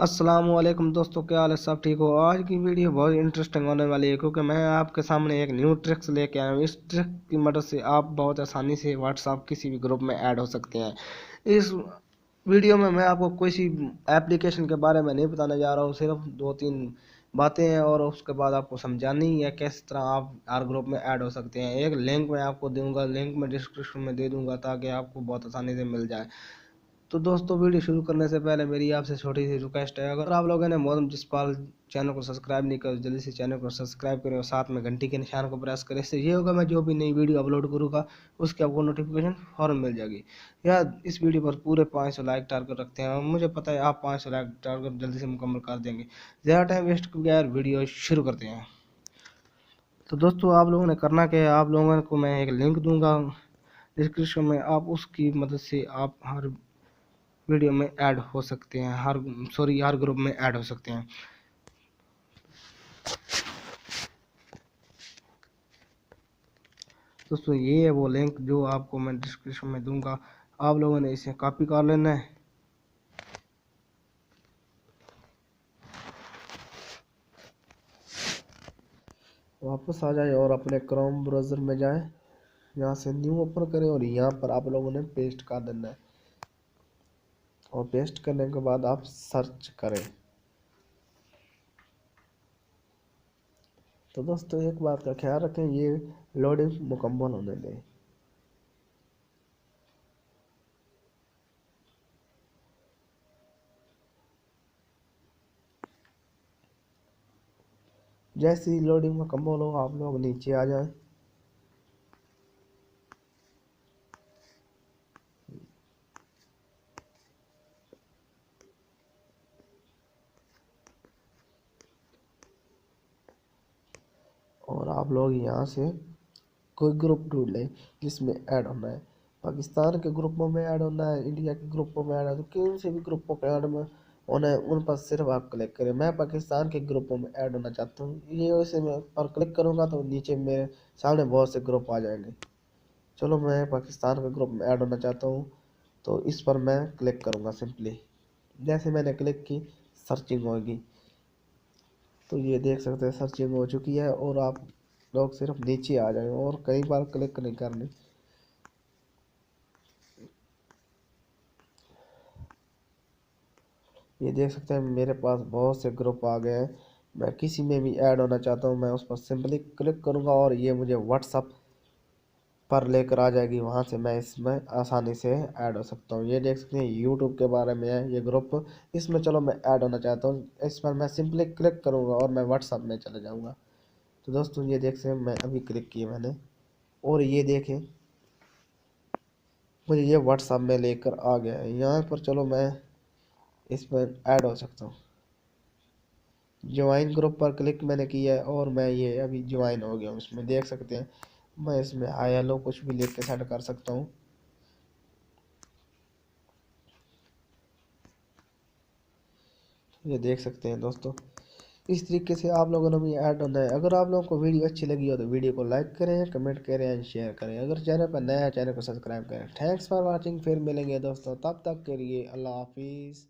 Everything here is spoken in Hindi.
अस्सलामुअलैकुम दोस्तों, क्या हाल है? सब ठीक हो? आज की वीडियो बहुत इंटरेस्टिंग होने वाली है क्योंकि मैं आपके सामने एक न्यू ट्रिक्स लेके आया हूँ। इस ट्रिक की मदद से आप बहुत आसानी से व्हाट्सएप किसी भी ग्रुप में ऐड हो सकते हैं। इस वीडियो में मैं आपको किसी एप्लीकेशन के बारे में नहीं बताने जा रहा हूँ, सिर्फ दो तीन बातें हैं और उसके बाद आपको समझानी है किस तरह आप हर ग्रुप में ऐड हो सकते हैं। एक लिंक मैं आपको दूंगा, लिंक मैं डिस्क्रिप्शन में दे दूंगा ताकि आपको बहुत आसानी से मिल जाए। तो दोस्तों, वीडियो शुरू करने से पहले मेरी आपसे छोटी सी रिक्वेस्ट है, अगर आप लोगों ने मोहम्मद जसपाल चैनल को सब्सक्राइब नहीं कर, जल्दी से चैनल को सब्सक्राइब करें और साथ में घंटी के निशान को प्रेस करें। इससे ये होगा मैं जो भी नई वीडियो अपलोड करूँगा उसकी आपको नोटिफिकेशन फ़ौरन मिल जाएगी। या इस वीडियो पर पूरे 500 लाइक टारगेट रखते हैं और मुझे पता है आप 500 लाइक टारगेट जल्दी से मुकम्मल कर देंगे। ज़्यादा टाइम वेस्ट किए बगैर वीडियो शुरू करते हैं। तो दोस्तों, आप लोगों ने करना क्या है, आप लोगों को मैं एक लिंक दूंगा डिस्क्रिप्शन में, आप उसकी मदद से आप हर वीडियो में ऐड हो सकते हैं, हर ग्रुप में ऐड हो सकते हैं। दोस्तों, ये है वो लिंक जो आपको मैं डिस्क्रिप्शन में दूंगा। आप लोगों ने इसे कॉपी कर लेना है। वापस आ जाए और अपने क्रोम ब्राउज़र में जाए, यहाँ से न्यू ओपन करें और यहाँ पर आप लोगों ने पेस्ट कर देना है। और पेस्ट करने के बाद आप सर्च करें। तो दोस्तों, एक बात का ख्याल रखें, ये लोडिंग मुकम्मल होने दें। जैसे ही लोडिंग मुकम्मल हो आप लोग नीचे आ जाएं। और आप लोग यहाँ से कोई ग्रुप ढूंढ लें जिसमें ऐड होना है। पाकिस्तान के ग्रुपों में ऐड होना है, इंडिया के ग्रुपों में ऐड होना है, किसी भी ग्रुपों में ऐड में होना है उन पर सिर्फ आप क्लिक करें। मैं पाकिस्तान के ग्रुपों में ऐड होना चाहता हूँ, ये वैसे मैं पर क्लिक करूँगा तो नीचे मेरे सामने बहुत से ग्रुप आ जाएंगे। चलो, मैं पाकिस्तान के ग्रुप में ऐड होना चाहता हूँ तो इस पर मैं क्लिक करूँगा सिंपली। जैसे मैंने क्लिक की, सर्चिंग होगी। तो ये देख सकते हैं सर्चिंग हो चुकी है और आप लोग सिर्फ नीचे आ जाए और कई बार क्लिक नहीं करनी। ये देख सकते हैं मेरे पास बहुत से ग्रुप आ गए हैं। मैं किसी में भी ऐड होना चाहता हूँ, मैं उस पर सिंपली क्लिक करूँगा और ये मुझे व्हाट्सअप पर लेकर आ जाएगी। वहाँ से मैं इसमें आसानी से ऐड हो सकता हूँ। ये देख सकते हैं यूट्यूब के बारे में है ये ग्रुप, इसमें चलो मैं ऐड होना चाहता हूँ। इस पर मैं सिंपली क्लिक करूँगा और मैं व्हाट्सअप में चले जाऊँगा। तो दोस्तों, ये देख सकते हैं मैं अभी क्लिक किया मैंने और ये देखें मुझे ये व्हाट्सअप में लेकर आ गया है। यहाँ पर चलो मैं इस पर ऐड हो सकता हूँ। ज्वाइन ग्रुप पर क्लिक मैंने किया है और मैं ये अभी ज्वाइन हो गया हूँ। इसमें देख सकते हैं मैं इसमें हाय हेलो कुछ भी लिख के सेंड कर सकता हूँ। ये देख सकते हैं दोस्तों, इस तरीके से आप लोगों ने भी ऐड होना है। अगर आप लोगों को वीडियो अच्छी लगी हो तो वीडियो को लाइक करें, कमेंट करें एंड शेयर करें। अगर चैनल पर नया है चैनल को सब्सक्राइब करें। Thanks for watching. फिर मिलेंगे दोस्तों, तब तक के लिए अल्लाह हाफिज़।